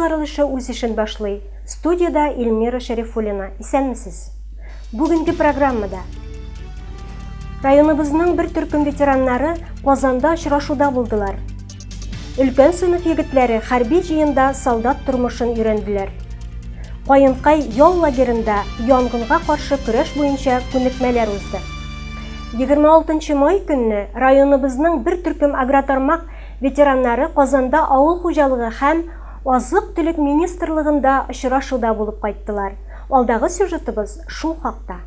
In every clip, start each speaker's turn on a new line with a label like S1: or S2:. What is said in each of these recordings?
S1: чыгарылышы үз ишен башлый. Студияда Эльмира Шәрифуллина. Исәнмесез? Бүгенге программада районыбызның бер төркем ветераннары Казанда очрашуда булдылар. Өлкән сыйныф егетләре хәрби җыенда солдат тормышын өйрәнделәр. Каенкай ял лагерында янгынга каршы көрәш буенча күнекмәләр узды. 26 май көнне районыбызның бер төркем агротармак ветераннары Казанда авыл хуҗалыгы һәм азык-төлек министрлыгында очрашуда булып кайттылар. Алдагы сюжетыбыз шул хакта.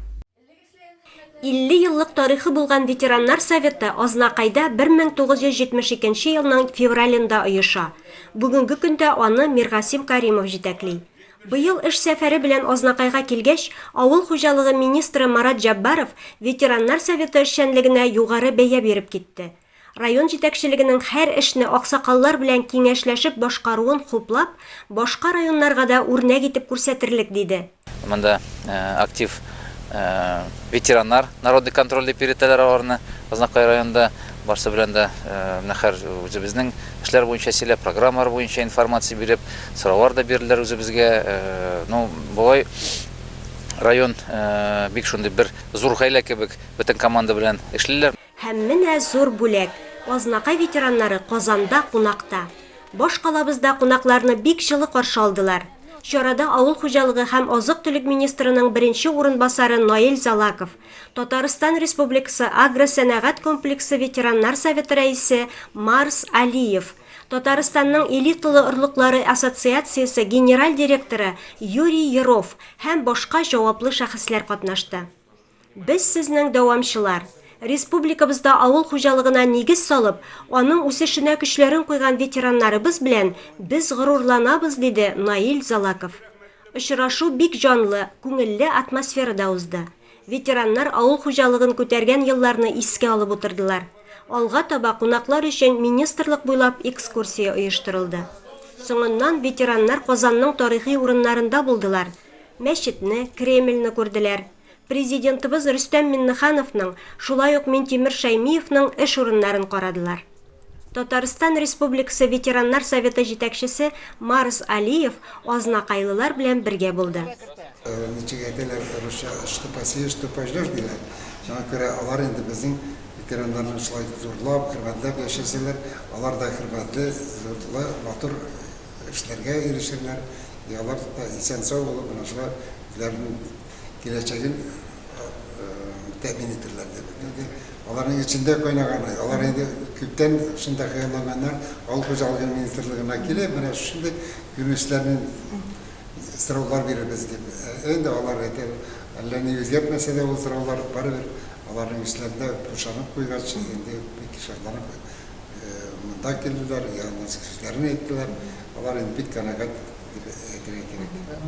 S1: 50 еллык тарихы булган ветераннар советы Азнакайда 1972 елның февралендә оеша. Бүгенге көндә аны Миргасим Каримов җитәкли. Быел эш сәфәре белән Азнакайга килгәч, авыл хуҗалыгы министры Марат Җаббаров ветераннар советы эшчәнлегенә югары бәя биреп китте. Район җитәкчелегенең һәр эшне аксакаллар белән киңәшләшеп башкаруын хуплап, башка районнарга да үрнәк итеп күрсәтерлек диде.
S2: Монда актив ветераннар народный контрольный перетәләр аларны Азнакай районында барсы белән дә нәхәр үзебезнең эшләр буенча сөйләп, программалар буенча информация биреп, сораулар да бирделәр үзебезгә. Болай район бик шундый бер зур гаилә кебек бөтен команда белән эшлиләр.
S1: Һәм менә зур бүләк. Азнакай ветераннары Казанда кунакта. Баш калабызда кунакларны бик җылы каршы алдылар. Чарада авыл хуҗалыгы һәм азык-төлек министрының беренче урынбасары Наил Залаков, Татарстан Республикасы агросәнәгать комплексы ветераннар советы рәисе Марс Алиев, Татарстанның элиталы орлыклары ассоциациясе генераль директоры Юрий Еров һәм башка җаваплы шәхесләр катнашты. Без сезнең дәвамчылар. Республикабызда авыл хуҗалыгына нигез салып, аның үсешенә көчләрен куйган ветераннарыбыз белән без горурланабыз, диде Наил Залаков. Очрашу бик җанлы, күңелле атмосферада узды. Ветераннар авыл хуҗалыгын күтәргән елларны искә алып утырдылар. Алга таба кунаклар өчен министрлык буйлап экскурсия оештырылды. Соңыннан ветераннар Казанның тарихи урыннарында булдылар. Мәчетне, Кремльне күрделәр. Президентыбыз Рөстәм Миннехановның, шулай ук Минтимер Шәймиевның эш урыннарын карадылар. Татарстан Республикасы ветераннар советы җитәкчесе Марс Алиев азнакайлылар белән бергә булды.
S3: Шуңа күрә алар инде безнең ветераннарны шулай зурлап, хөрмәтләп яшәсәләр, алар да хөрмәтле, зурлы, матур эшләргә ирешәләр. Алар да исән-сау булып, менә шулай үзләренең киләчәген тәэмин итәләр дип. Аларның içinde кайнаган, алар инде күптән шунда хыяллаганнар, авыл хуҗалыгы министрлыгына килеп, менә шундый юристларның сораулар бирәбез дип. Инде алар әйтә, әллә ни үзгәртмәсә дә ул сораулар барыбер аларның эшләрендә кушанып куйгач, инде бик шатланып монда килделәр, ягъни сүзләрен әйттеләр. Алар инде бик канәгать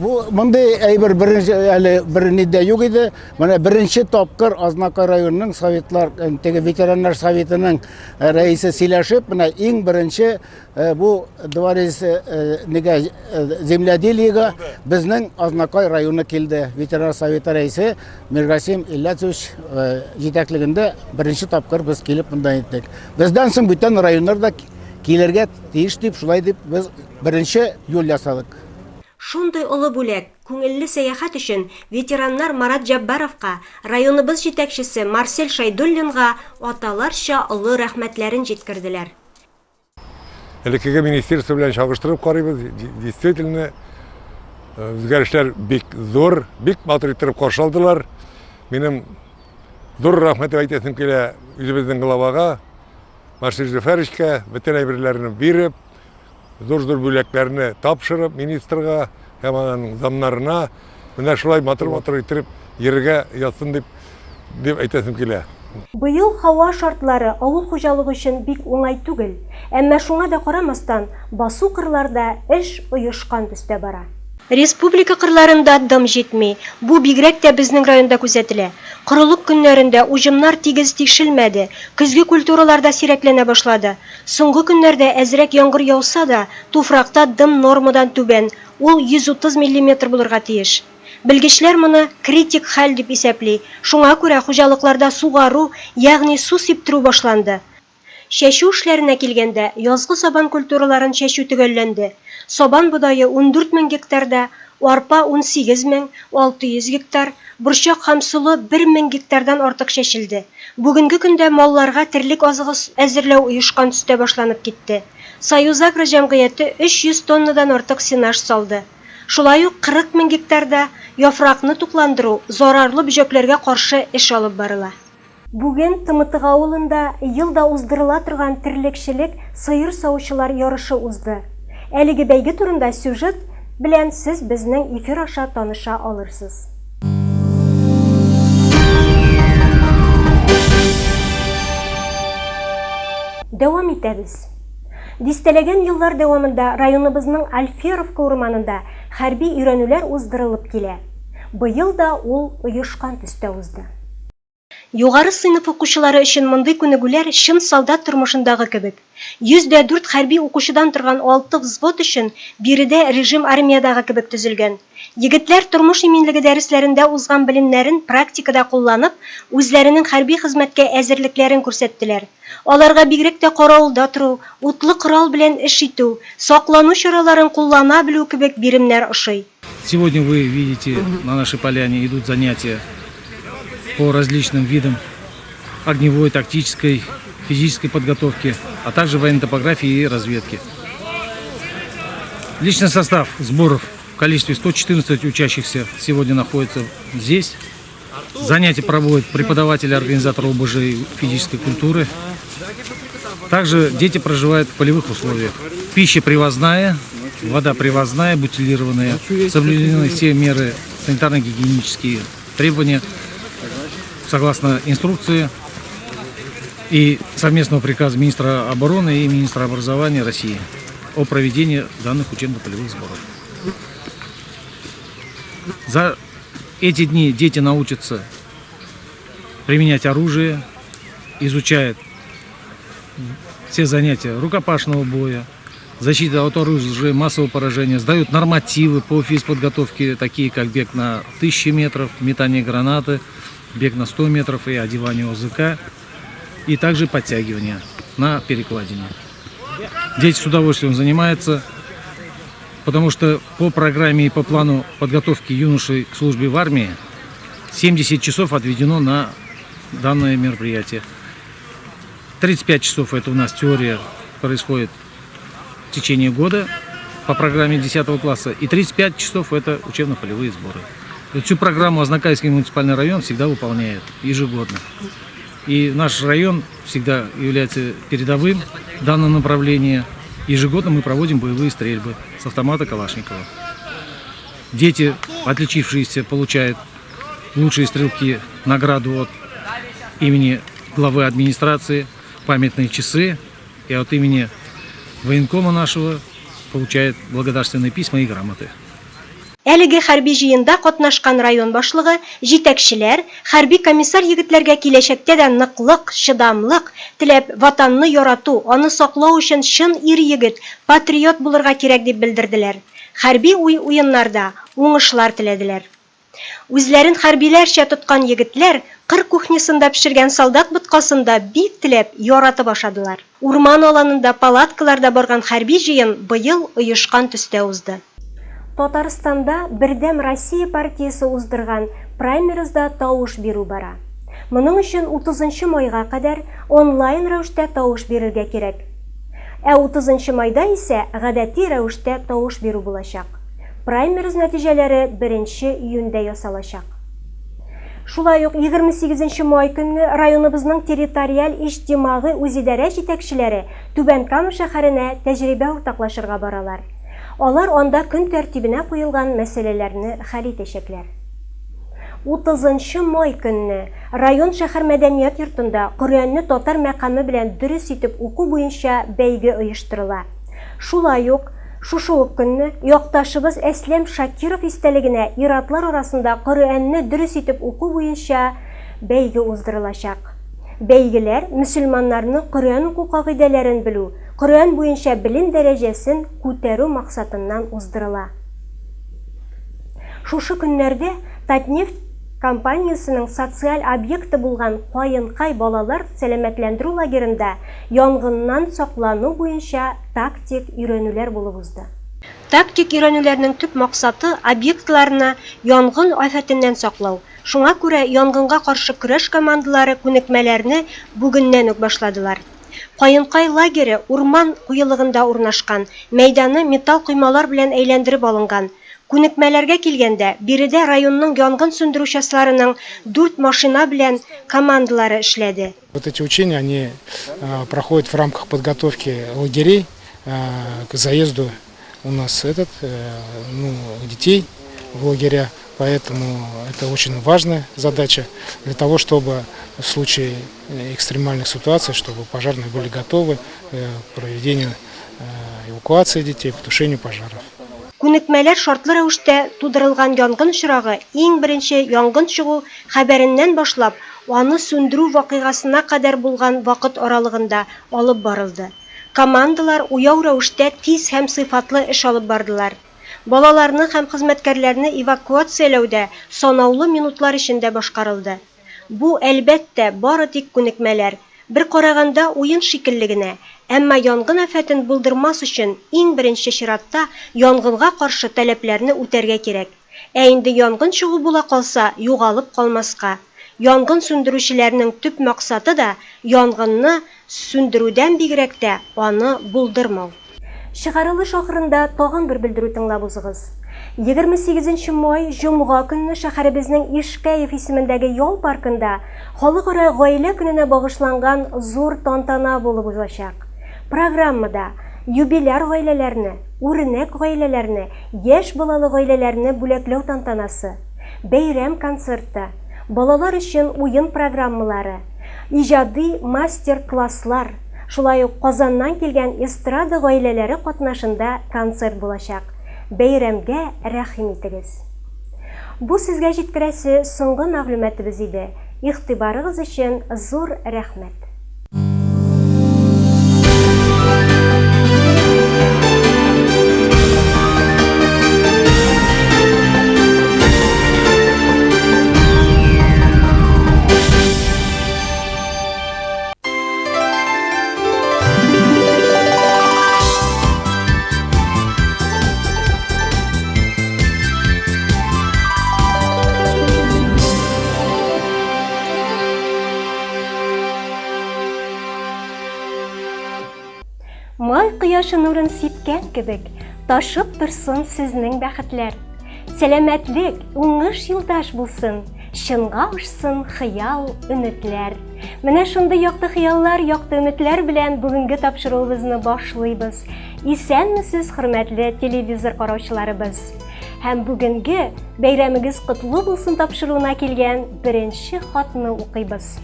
S4: Bu monday әйбер бернидә юк иде. Менә беренче тапкыр Азнакай районының советлар, теге ветераннар советының рәисе сөйләшеп, менә иң беренче бу дворец нигә земледелиегә безнең Азнакай районы килде. Ветераннар советы рәисе Миргасим Ильясович җитәклегендә беренче тапкыр без килеп монда иттек. Бездән соң бүтән районнарда килергә тиеш дип, шулай дип без беренче юл ясадык.
S1: Шундай олы бүләк, күңелле сәяхәт өчен ветераннар Марат Җаббаровка, районыбыз җитәкчесе Марсель Шайдуллинга аталарча олы рәхмәтләрен җиткерделәр.
S5: Элеккеге министерство белән чагыштырып карыйбыз, действительно үзгәрешләр бик зур, бик матур итеп каршы алдылар. Минем зур рәхмәт әйтәсем килә үзебезнең главага, Марсель Жефаровичка, бөтен әйберләрне биреп, зур-зур бүләкләрне тапшырып министрга һәм аның замнарына, менә шулай матур-матур итеп йөрергә ятсын дип әйтәсем килә.
S1: Быел һава шартлары авыл хуҗалыгы өчен бик уңай түгел, әмма шуңа да карамастан басу кырларда эш оешкан төстә бара. Республика кырларында дым җитми. Бу бигрәк тә безнең районда күзәтелә. Корылык көннәрендә уҗымнар тигез тишелмәде. Көзге культураларда сирәкләнә башлады. Соңгы көннәрдә әзрәк яңгыр яуса да, туфракта дым нормадан түбән. Ул 130 мм булырга тиеш. Белгечләр моны критик хәл дип исәпли. Шуңа күрә хуҗалыкларда сугару, ягъни су сиптерү башланды. Чәчү эшләренә килгәндә, язгы сабан культураларын чәчү төгәлләнде. Собан бодайы 14 000 гектарда, арпа 18 600 гектар, борчак һәм сулы 1 000 гектардан артык чәчелде. Бүгенге көндә малларга терлек азыгы әзерләү оешкан төстә башланып китте. Союзагро җәмгыяте 300 тоннадан артык сенаж салды. Шулай ук 40 000 гектарда яфракны тукландыру, зарарлы бөҗәкләргә каршы эш алып барыла. Бүген Тымытык авылында елда уздырыла торган терлекчелек сыер саучылар ярышы узды. Әлеге бәйге турында сюжет белән сез безнең эфир аша таныша алырсыз. Дәвам итәбез. Дистәләгән еллар дәвамында районыбызның Альферовка урманында хәрби өйрәнүләр уздырылып килә. Быел да ул оешкан төстә узды. Югары сыйныф укучылары өчен мондый күнегүләр чын солдат тормышындагы кебек. 104 хәрби укучыдан торган 6 взвод өчен биредә режим армиядагы кебек төзелгән. Егетләр тормыш иминлеге дәресләрендә узган белемнәрен практикада кулланып, үзләренең хәрби хезмәткә әзерлекләрен күрсәттеләр. Аларга бигрәк тә каравылда тору, утлы корал белән эш итү, саклану чараларын куллана белү кебек биремнәр ошый.
S6: Сегодня вы видите, на нашей поляне идут занятия по различным видам огневой, тактической, физической подготовки, а также военной топографии и разведки. Личный состав сборов в количестве 114 учащихся сегодня находится здесь. Занятия проводят преподаватели, организаторы ОБЖ и физической культуры. Также дети проживают в полевых условиях. Пища привозная, вода привозная, бутилированная. Соблюдены все меры санитарно-гигиенические требования согласно инструкции и совместного приказа министра обороны и министра образования России о проведении данных учебно-полевых сборов. За эти дни дети научатся применять оружие, изучают все занятия рукопашного боя, защита от оружия массового поражения, сдают нормативы по физподготовке, такие как бег на 1000 метров, метание гранаты, бег на 100 метров и одевание ОЗК, и также подтягивание на перекладине. Дети с удовольствием занимаются, потому что по программе и по плану подготовки юношей к службе в армии 70 часов отведено на данное мероприятие. 35 часов это у нас теория происходит в течение года по программе 10 класса, и 35 часов это учебно-полевые сборы. Всю программу Азнакайский муниципальный район всегда выполняет ежегодно. И наш район всегда является передовым в данном направлении. Ежегодно мы проводим боевые стрельбы с автомата Калашникова. Дети, отличившиеся, получают лучшие стрелки награду от имени главы администрации, памятные часы, и от имени военкома нашего получают благодарственные письма и грамоты.
S1: Әлеге хәрби җыенда катнашкан район башлыгы, җитәкчеләр, хәрби комиссар егетләргә киләчәктә дә ныклык, чыдамлык теләп, ватанны ярату, аны саклау өчен чын ир-егет, патриот булырга кирәк дип белдерделәр. Хәрби уеннарда уңышлар теләделәр. Үзләрен хәрбиләрчә тоткан егетләр кыр кухнесында пешергән солдат боткасында бик теләп, яратып ашадылар. Урман аланында палаткаларда барган хәрби җыен быел оешкан төстә узды. Татарстанда Бердәм Россия партиясе уздырган праймеризда тавыш бирү бара. Моның өчен 30 майга кадәр онлайн рәвештә тавыш бирергә кирәк. 30 майда исә гадәти рәвештә тавыш бирү булачак. Праймериз нәтиҗәләре 1 июньдә ясалачак. Шулай ук 28 май көнне районыбызның территориаль иҗтимагый үзидарә җитәкчеләре Түбән Кама шәһәренә тәҗрибә уртаклашырга баралар. Алар анда көн тәртибенә куелган мәсьәләләрне хәл итәчәкләр. 30 май көнне район шәһәр мәдәният йортында Коръәнне татар мәкаме белән дөрес итеп уку буенча бәйге оештырыла. Шулай ук шушы ук көнне якташыбыз Әсләм Шакиров истәлегенә иратлар арасында Коръәнне дөрес итеп уку буенча бәйге уздырылачак. Бәйгеләр мөселманнарны Коръән уку кагыйдәләрен белү, Коръән буенча билим дәрәҗәсен күтәрү максатыннан уздырыла. Шушы көннәрдә Татнефть компаниясының социаль объекты булган Каенкай балалар сәламәтләндерү лагерында янгыннан саклану буенча тактик өйрәнүләр булып узды. Тактик өйрәнүләрнең төп максаты объектларны янгын афәтеннән саклау. Шуңа күрә янгынга каршы көрәш командалары күнекмәләрне бүгеннән үк башладылар. Каенкай лагере урман куелыгында урнашкан, мәйданы металл коймалар белән әйләндереп алынган. Күнекмәләргә килгәндә, биредә районның янгын сөндерүчеләренең 4 машина белән командалары эшләде.
S7: Вот эти учения, они проходят в рамках подготовки лагерей к заезду у нас детей в лагеря. Поэтому это очень важная задача для того, чтобы в случае экстремальных ситуаций, чтобы пожарные были готовы к проведению эвакуации детей, к тушению пожаров.
S1: Күнекмәләр шартлы рәвештә тудырылган янгын очрагы иң беренче янгын чыгу хәбәреннән башлап, аны сүндерү вакыйгасына кадәр булган вакыт аралыгында алып барылды. Командалар уяу рәвештә тиз һәм сыйфатлы эш алып бардылар. Балаларны һәм хезмәткәрләрне эвакуацияләүдә санаулы минутлар эчендә башкарылды. Бу әлбәттә бары тик күнекмәләр, бер караганда уен шикелле генә, әмма янгын афәтен булдырмас өчен иң беренче чиратта янгынга каршы таләпләрне үтәргә кирәк. Ә инде янгын чыгу була калса, югалып калмаска. Янгын сүндерүчеләрнең төп максаты да янгынны сүндерүдән бигрәк тә аны булдырмау. Чыгарылыш ахырында тагын бер белдерү тыңлап узыгыз. 28 май җомга көнне шәһәребезнең Ишкәев исемендәге ял паркында халыкара гаилә көненә багышланган зур тантана булып узачак. Программада юбиляр гаиләләрне, үрнәк гаиләләрне, яшь балалы гаиләләрне бүләкләү тантанасы, бәйрәм концерты, балалар өчен уен программалары, иҗади мастер-класслар, шулай ук Казаннан килгән эстрада гаиләләре катнашында концерт булачак. Бәйрәмгә рәхим итегез. Бу сезгә җиткерәсе соңгы мәгълүматыбыз иде. Игътибарыгыз өчен зур рәхмәт. Май кояшы нурын сипкән кебек, ташып торсын сезнең бәхетләр. Сәламәтлек, уңыш юлдаш булсын, чынга ашсын хыял, өметләр. Менә шундый якты хыяллар, якты өметләр белән бүгенге тапшыруыбызны башлыйбыз. Исәнмесез, хөрмәтле телевизор караучыларыбыз. Һәм бүгенге бәйрәмегез котлы булсын тапшыруына килгән беренче хатны укыйбыз.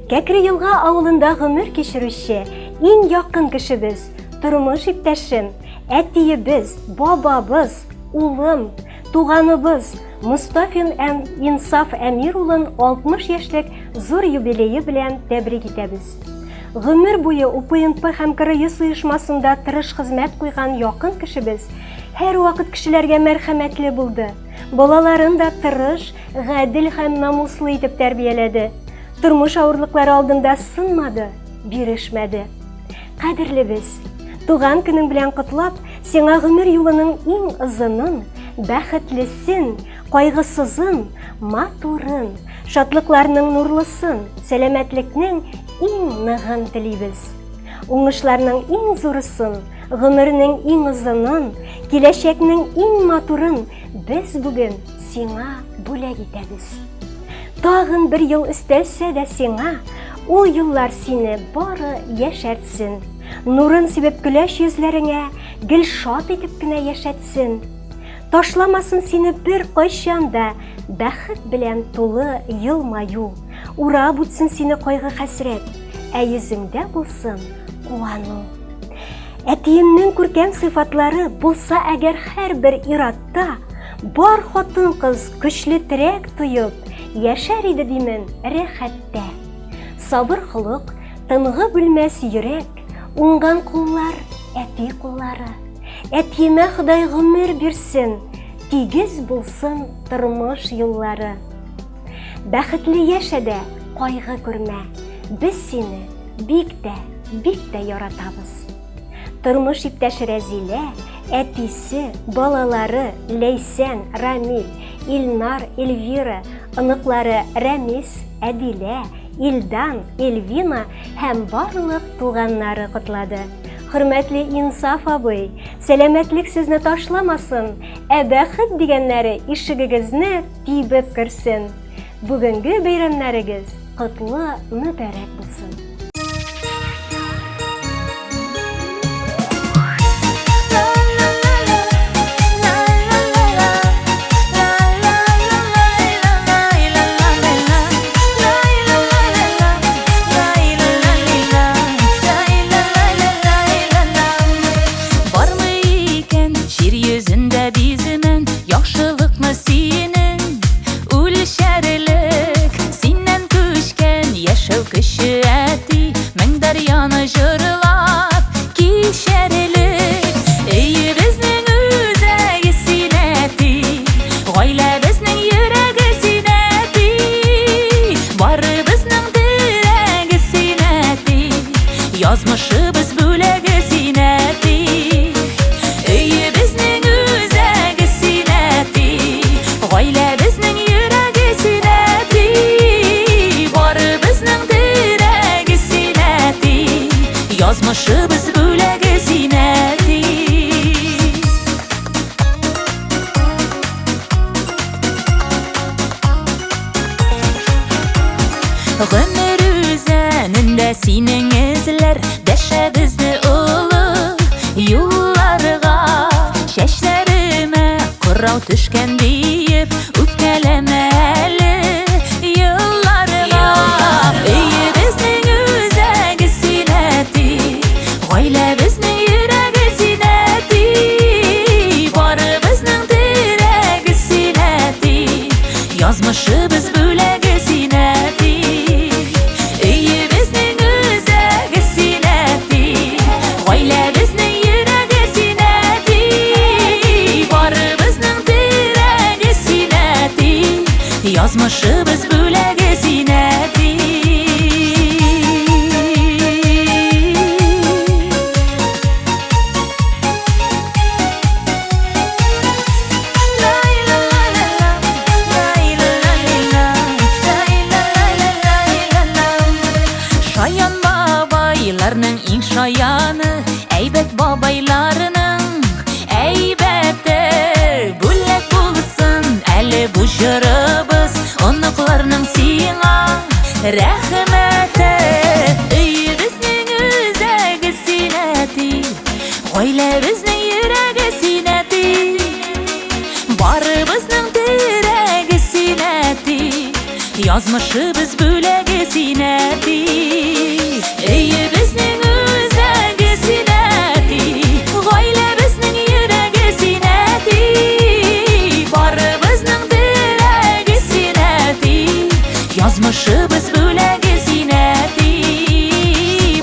S1: Кәкре елга авылында гомер кичерүче иң якын кешебез, тормыш иптәшем, әтиебез, бабабыз, улым, туганыбыз Мустафин Инсаф Әмир улын 60 яшьлек зур юбилее белән тәбрик итәбез. Гомер буе УПНП һәм КРЮС оешмасында тырыш хезмәт куйган якын кешебез һәр вакыт кешеләргә мәрхәмәтле булды. Балаларын да тырыш, гадел һәм намуслы итеп тәрбияләде. Тормыш авырлыклары алдында сынмады, бирешмәде. Кадерлебез, туган көнең белән котлап, сиңа гомер юлының иң озынын, бәхетлесен, кайгысызын, матурын, шатлыкларның нурлысын, сәламәтлекнең иң ныгын телибез. Уңышларның иң зурысын, гомернең иң озынын, киләчәкнең иң матурын без бүген сиңа бүләк итәбез. Тагын бер ел өстәлсә дә сиңа, ул еллар сине бары яшәртсен. Нурын сибеп көләч йөзләреңә, гел шат итеп кенә яшәтсен. Ташламасын сине бер кайчанда, бәхет белән тулы елмаю. Урап үтсен сине кайгы хәсрәт, ә йөзеңдә булсын куану. Әтиемнең күркәм сыйфатлары булса әгәр һәрбер иратта, бар хатын-кыз көчле терәк тоеп, яшәр иде димен рәхәттә. Сабыр холык, тынгы бүлмәс йөрәк, уңган куллар, әти куллары. Әтиемә Ходай гомер бирсен, тигез булсын тормыш юллары. Бәхетле яшәдә, кайгы күрмә, без сине бик тә яратабыз. Тормыш иптәш Рәзилә, әтисе, балалары Лейсән, Рамил, Илнар, Эльвира, ыныклары Рәмис, Әдилә, Илдан, Эльвина һәм барлык туганнары котлады. Хөрмәтле Инсаф абый, сәламәтлек сезне ташламасын, бәхет дигәннәре ишегегезне тибеп керсен. Бүгенге бәйрәмнәрегез котлы, мөбарәк булсын.
S8: Yazmışыбыз бүләге синәти, өйе безнең үзәге синәти, гаилә безнең йөрәге синәти, бары безнең терәге синәти, язмышыбыз бүләге синәти. Гомер үзәнендә синең эзләр, дәшәбезне олы юлларга, чәчләремә кырау төшкән диеп үпкәләмә әле елларга. Өйе безнең үзәге синәти, гаилә безнең йөрәге синәти, бары безнең терәге синәти, язмышыбыз бүләге синәти. Yazmışыбыз бүләге синәти. Шаян бабайларның иң шаяны, әйбәт бабайларының әйбәте, бүләк булсын әле бу җырыбыз, оныкларның сиңа рәхмәте. Өйе безнең үзәге синәти, гаилә безнең йөрәге синәти, барыбызның терәге синәти, язмышыбыз бүләге синәти. Өйе безнең үзәге синәти, гаилә безнең йөрәге синәти, барыбызның терәге синәти, язмышыбыз бүләге синәти,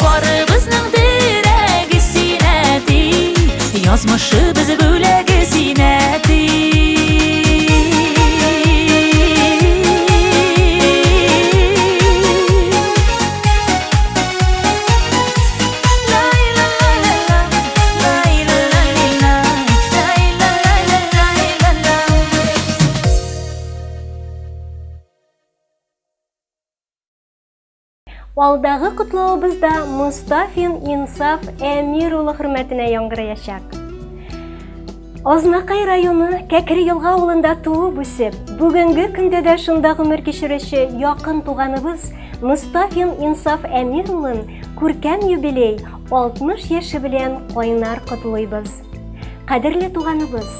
S8: барыбызның терәге синәти, язмышыбыз бүләге синәти.
S1: Алдагы котлавыбызда Мустафин Инсаф Әмир улы хөрмәтенә яңгыраячак. Азнакай районы Кәкре елга авылында туып үсеп, бүгенге көндә дә шунда гомер кичерүче якын туганыбыз Мустафин Инсаф Әмир улын күркәм юбилей 60 яше белән кайнар котлыйбыз. Кадерле туганыбыз,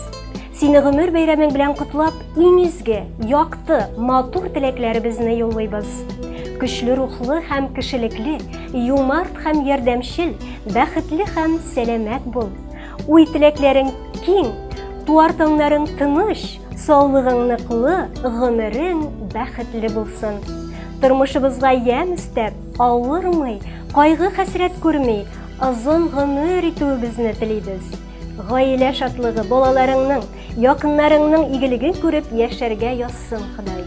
S1: сине гомер бәйрәмең белән котлап, иң изге, якты, матур теләкләребезне юллыйбыз. Көчле рухлы һәм кешелекле, юмарт һәм ярдәмчел, бәхетле һәм сәламәт бул. Уй теләкләрең киң, туар таңнарың тыныч, саулыгың ныклы, гомерең бәхетле булсын. Тормышыбызга ямь истәп, авырмый, кайгы хәсрәт күрми, озын гомер итүебезне телибез. Гаилә шатлыгы балаларыңның, якыннарыңның игелеген күреп яшәргә язсын Ходай.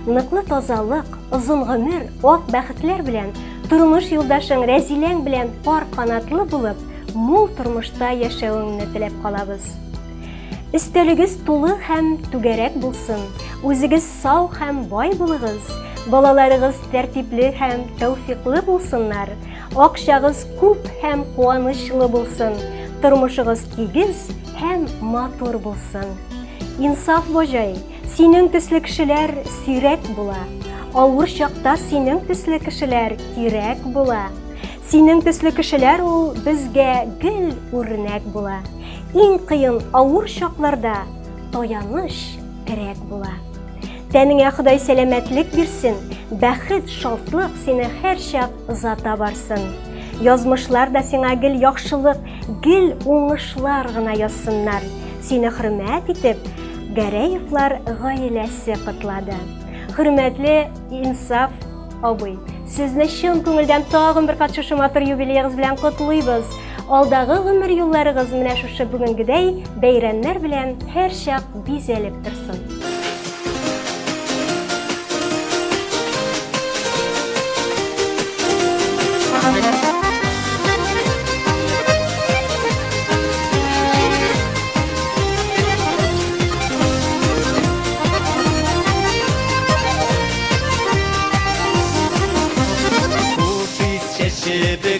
S1: Ныклы тазалык, озын гомер, ак бәхетләр белән, тормыш юлдашың Рәзиләң белән пар канатлы булып, мул тормышта яшәвеңне теләп калабыз. Өстәлегез тулы һәм түгәрәк булсын. Үзегез сау һәм бай булыгыз. Балаларыгыз тәртипле һәм тәүфиклы булсыннар. Акчагыз күп һәм куанычлы булсын. Тормышыгыз тигез һәм матур булсын. Инсаф божай, синең төсле кешеләр сирәк була. Авыр чакта синең төсле кешеләр кирәк була. Синең төсле кешеләр ул безгә гел үрнәк була. Иң кыен авыр чакларда таяныч терәк була. Тәнеңә Ходай сәламәтлек бирсен, бәхет, шатлык сине һәр чак озата барсын. Язмышлар да сиңа гел яхшылык, гел уңышлар гына язсыннар. Сине хөрмәт итеп, Гәрәевлар гаиләсе котлады. Хөрмәтле Инсаф абый, сезне чын күңелдән тагын бер кат матур юбилеегыз белән котлыйбыз. Алдагы гомер юлларыгыз менә шушы бүгенгедәй бәйрәмнәр белән һәр чак бизәлеп торсын.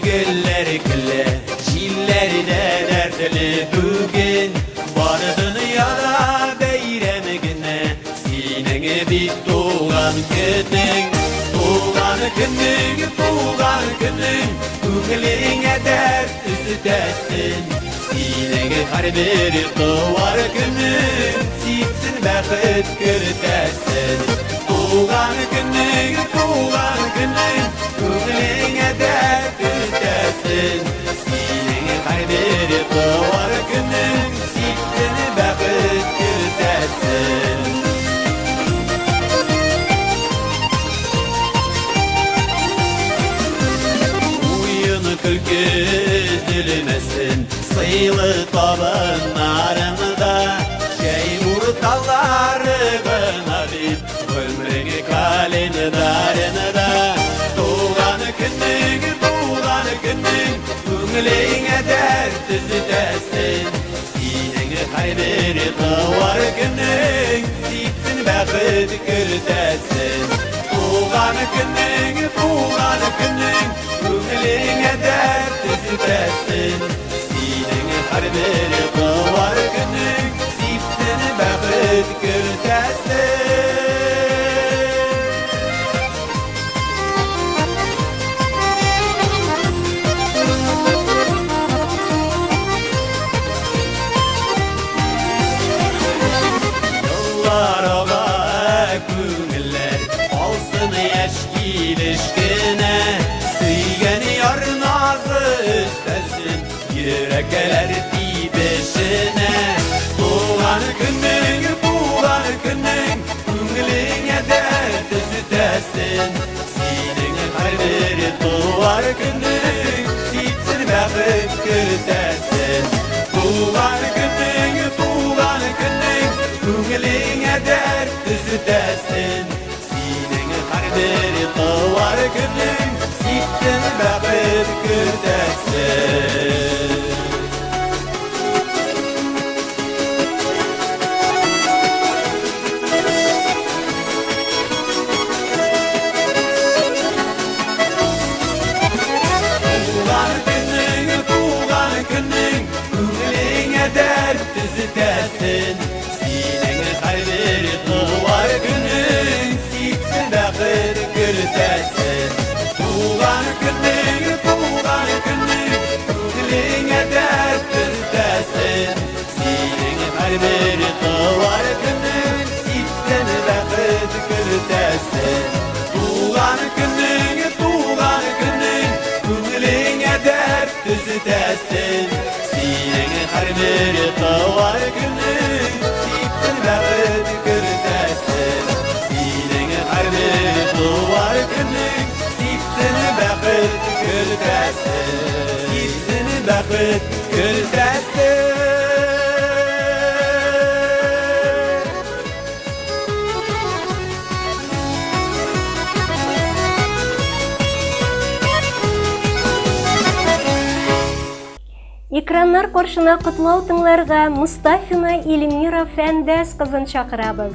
S9: Güller gülle, jillerden erteli bugün var dünyada beyrem güne, senin bir doğan günün, doğan günün, doğan günün, günglerine dert üstesin, senin her bir doğar günün, siksin bəxet görtesin, doğan günün, doğan günün, günglerine dert üstesin, senin her bir doğar günün, siksin bəxet görtesin. Külkü üzülmesin, sıylı tabanlarında Şeymur tallarına bir ömrünü kalendarında Doğan günün, günglerine dert üstesin, senin her bir doğar günün, siksin bəxet görtesin. Doğan günün, günglerine dert üstesin, senin her bir doğar günün, siksin bəxet görtesin. Yollar ola güngler, alsın yaş ilişkine, Sıygen yar nazı üstesin, yürekler dibesine. Doğan günün, günglerine dert üstesin, senin her bir doğar günün, siksin bəxet görtesin. Doğan günün, günglerine dert üstesin, senin her bir doğar günün, siksin bəxet görtesin. Doğan günün, günglerine dert üstesin, senin her bir doğar günün, siksin bəxet görtesin. Doğan günün, günglerine dert üstesin, senin her bir doğar günün, siksin bəxet görtesin. Doğan günün, günglerine dert üstesin, senin her bir doğar günün, siksin bəxet görtesin. Senin her bir doğar günün, siksin bəxet görtesin, siksin bəxet görtesin.
S1: Экраннар каршына котлау тыңларга Мустафина Эльмира Фәндәс кызын чакырабыз.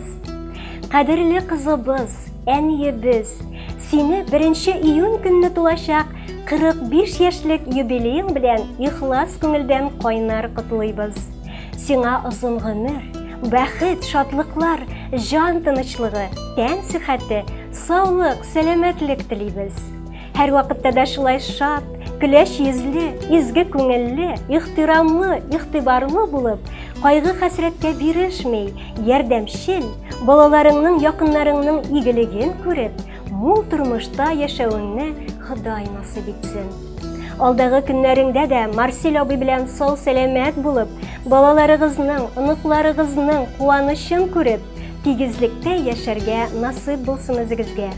S1: Кадерле кызыбыз, әниебез, сине 1 июнь көнне тулачак 45 яшьлек юбилеең белән ихлас күңелдән кайнар котлыйбыз. Сиңа озын гомер, бәхет, шатлыклар, жан тынычлыгы, тән сихәте, саулык, сәламәтлек телибез. Һәр вакытта да шулай шат, көләч йөзле, изге күңелле, ихтирамлы, игътибарлы булып, кайгы хәсрәткә бирешми, ярдәмчел, балаларыңның, якыннарыңның игелеген күреп, мул тормышта яшәвеңне Ходай насыйп итсен. Алдагы көннәреңдә дә Марсель абый белән сау сәламәт булып, балаларыгызның, оныкларыгызның куанычын күреп, тигезлектә яшәргә насыйп булсын үзегезгә.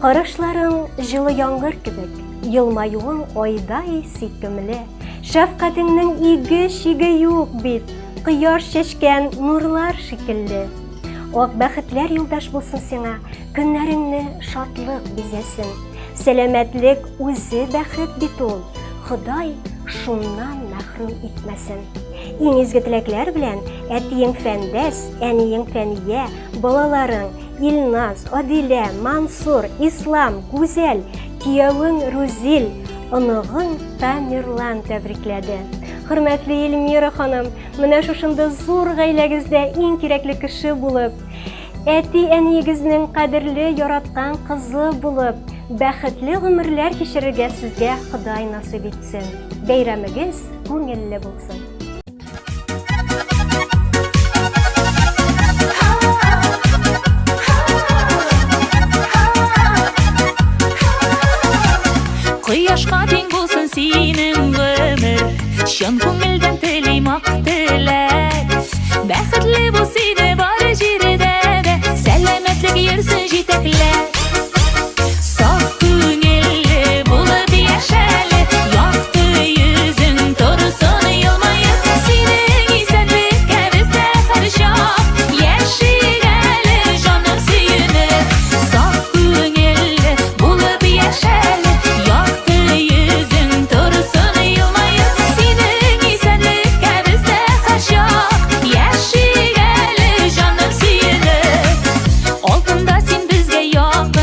S1: Карашларың җылы яңгыр кебек, елмаюың айдай сөйкемле. Шәфкатеңнең иге-шиге юк бит, кояш чәчкән нурлар шикелле. Ак бәхетләр юлдаш булсын сиңа, көннәреңне шатлык бизәсен. Сәламәтлек үзе бәхет бит ул, Ходай шуннан мәхрүм итмәсен. Иң изге теләкләр белән әтиең Фәндәс, әниең Фәния, балаларың Илназ, Адилә, Мансур, Ислам, Гүзәл, киявең Рузил, оныгың Тамирлан тәбрикләде. Хөрмәтле Эльмира ханым, менә шушында зур гаиләгездә иң кирәкле кеше булып, әти-әниегезнең кадерле яраткан кызы булып, бәхетле гомерләр кичерергә сезгә Ходай насыйп итсен. Бәйрәмегез күңелле булсын.
S8: Кояшка тең булсын синең гомер, шын күңелдән телим ак теләк. Бәхетле бул сине бар җирдә дә, сәламәтлек йөрсен җитәкләп. Саф күңелле булып яшәле, якты йөзең торсын елмаеп. Синең исәнлеккә бездә һәрчак, яшигәле җаным сөенеп. Саф күңелле булып яшәле, якты йөзең торсын елмаеп. Синең исәнлеккә бездә һәрчак, яшигәле җаным сөенеп. Алтында син безгә як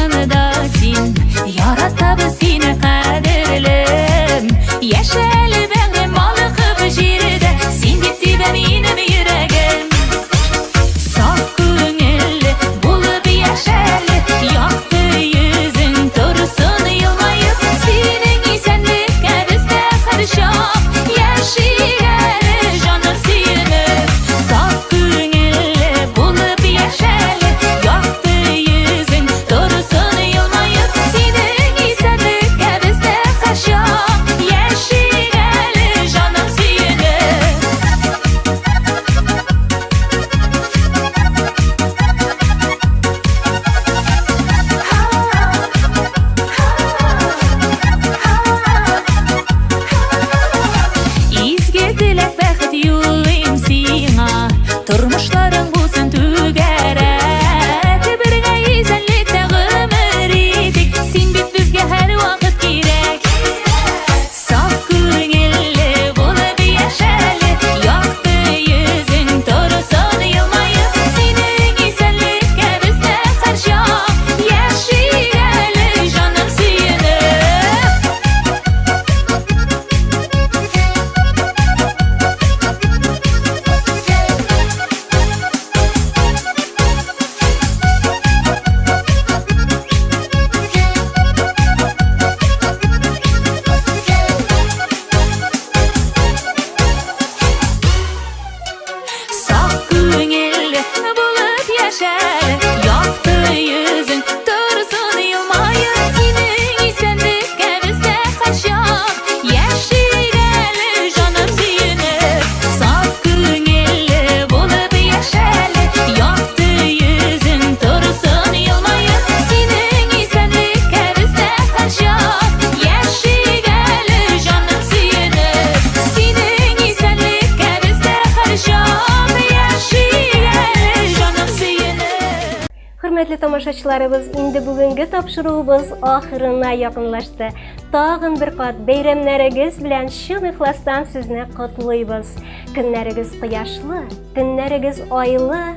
S1: тамашачыларыбыз, инде бүгенге тапшыруыбыз ахырына якынлашты. Тагын бер кат бәйрәмнәрегез белән чын ихластан сезне котлыйбыз. Көннәрегез кояшлы, төннәрегез айлы,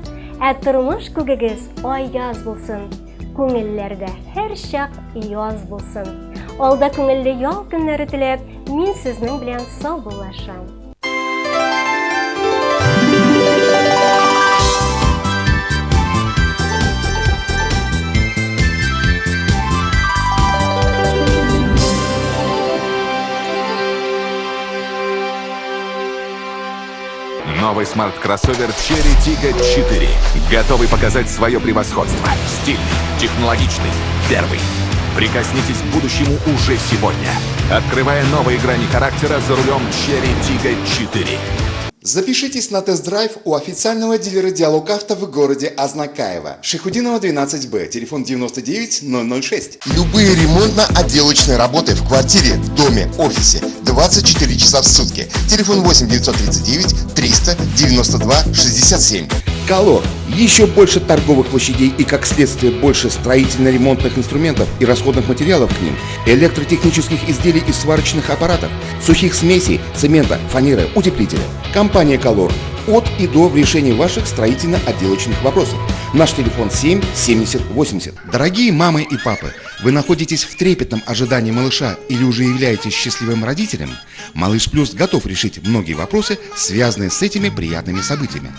S1: тормыш күгегез аяз булсын. Күңелләрдә һәр чак яз булсын. Алда күңелле ял көннәре теләп, мин сезнең белән саубуллашам.
S10: Новый смарт-кроссовер Cherry Tiggo 4. Готовый показать свое превосходство. Стильный, технологичный, первый. Прикоснитесь к будущему уже сегодня, открывая новые грани характера за рулем Cherry Tiggo 4.
S11: Запишитесь на тест-драйв у официального дилера Диалог Авто в городе Азнакаево. Шейхутдинова, 12Б, телефон 99006.
S12: Любые ремонтно-отделочные работы в квартире, доме, офисе 24 часа в сутки. Телефон 8 939 300 92 67.
S11: Колор. Еще больше торговых площадей и, как следствие, больше строительно-ремонтных инструментов и расходных материалов к ним, электротехнических изделий и сварочных аппаратов, сухих смесей, цемента, фанеры, утеплителя. Компания «Колор». От и до в решении ваших строительно-отделочных вопросов. Наш телефон 7 70 80. Дорогие мамы и папы, вы находитесь в трепетном ожидании малыша или уже являетесь счастливым родителем? Малыш Плюс готов решить многие вопросы, связанные с этими приятными событиями.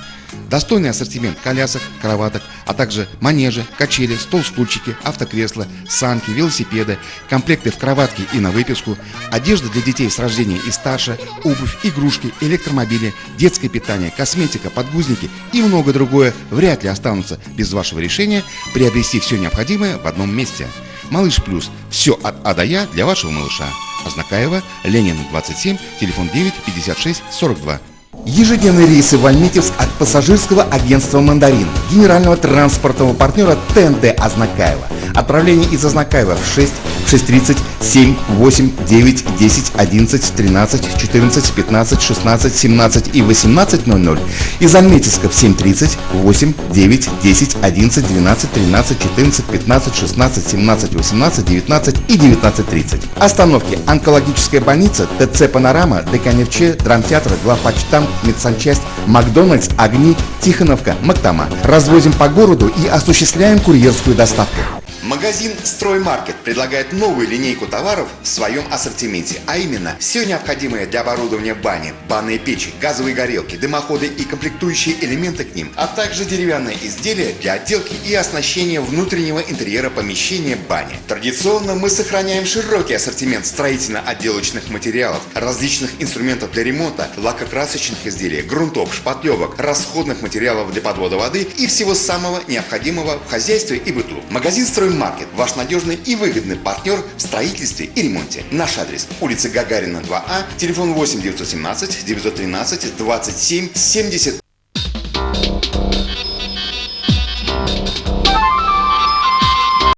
S11: Достойный ассортимент колясок, кроваток, а также манежи, качели, стол-стульчики, автокресла, санки, велосипеды, комплекты в кроватке и на выписку, одежда для детей с рождения и старше, обувь, игрушки, электромобили, детское питание, косметика, подгузники и многое другое вряд ли останутся без вашего решения приобрести все необходимое в одном месте. Малыш Плюс. Все от А до Я для вашего малыша. Азнакаево, Ленина, 27, телефон 9 56 42. Ежедневные рейсы в Альметьевск от пассажирского агентства «Мандарин», генерального транспортного партнера ТНТ Азнакаево. Отправление из Азнакаева в 6, 6:30, 7, 8, 9, 10, 11, 13, 14, 15, 16, 17 и 18:00. Из Альметьевска в 7:30, 8, 9, 10, 11, 12, 13, 14, 15, 16, 17, 18, 19 и 19:30. Остановки: онкологическая больница, ТЦ «Панорама», ДКНРЧ, драмтеатр, главпочтамт, медсанчасть, Макдональдс, Огни, Тихоновка, Мактама. Развозим по городу и осуществляем курьерскую доставку. Магазин «Строймаркет» предлагает новую линейку товаров в своем ассортименте, а именно все необходимое для оборудования бани, банные печи, газовые горелки, дымоходы и комплектующие элементы к ним, а также деревянные изделия для отделки и оснащения внутреннего интерьера помещения бани. Традиционно мы сохраняем широкий ассортимент строительно-отделочных материалов, различных инструментов для ремонта, лакокрасочных изделий, грунтов, шпатлевок, расходных материалов для подвода воды и всего самого необходимого в хозяйстве и быту. Магазин «Строймаркет» – ваш надежный и выгодный партнер в строительстве и ремонте. Наш адрес – улица Гагарина, 2А, телефон 8 917 913 27 70.